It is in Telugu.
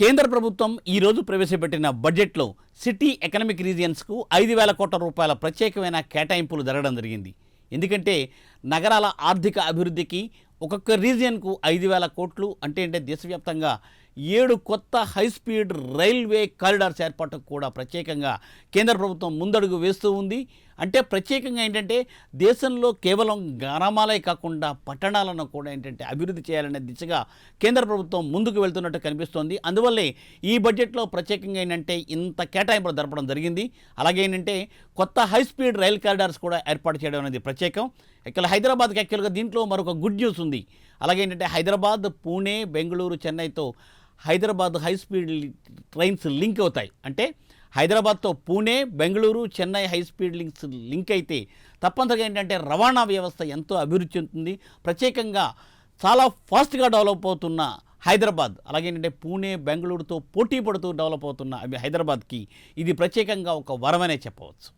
కేంద్ర ప్రభుత్వం ఈరోజు ప్రవేశపెట్టిన బడ్జెట్లో సిటీ ఎకనామిక్ రీజియన్స్కు 5,000 కోట్ల రూపాయల ప్రత్యేకమైన కేటాయింపులు జరగడం జరిగింది. ఎందుకంటే నగరాల ఆర్థిక అభివృద్ధికి ఒక్కొక్క రీజియన్కు 5,000 కోట్లు అంటే దేశవ్యాప్తంగా 7 కొత్త హైస్పీడ్ రైల్వే కారిడార్స్ ఏర్పాటుకు కూడా ప్రత్యేకంగా కేంద్ర ప్రభుత్వం ముందడుగు వేస్తూ ఉంది. అంటే ప్రత్యేకంగా ఏంటంటే దేశంలో కేవలం గ్రామాలే కాకుండా పట్టణాలను కూడా అభివృద్ధి చేయాలనే దిశగా కేంద్ర ప్రభుత్వం ముందుకు వెళ్తున్నట్టు కనిపిస్తోంది. అందువల్లే ఈ బడ్జెట్లో ప్రత్యేకంగా ఇంత కేటాయింపులు జరపడం జరిగింది. అలాగే కొత్త హైస్పీడ్ రైల్ కారిడార్స్ కూడా ఏర్పాటు చేయడం అనేది ప్రత్యేకం. ఇక్కడ హైదరాబాద్కి యాక్చువల్గా దీంట్లో మరొక గుడ్ న్యూస్ ఉంది. అలాగే హైదరాబాద్, పూణే, బెంగళూరు, చెన్నైతో హైదరాబాద్ హైస్పీడ్ ట్రైన్స్ లింక్ అవుతాయి. అంటే హైదరాబాద్తో పూణే, బెంగళూరు, చెన్నై హైస్పీడ్ లింక్ అయితే తప్పనిసరిగా రవాణా వ్యవస్థ ఎంతో అభివృద్ధి చెందుతుంది. ప్రత్యేకంగా చాలా ఫాస్ట్గా డెవలప్ అవుతున్న హైదరాబాద్, అలాగే పూణే, బెంగళూరుతో పోటీ పడుతూ డెవలప్ అవుతున్న హైదరాబాద్కి ఇది ప్రత్యేకంగా ఒక వరమనే చెప్పవచ్చు.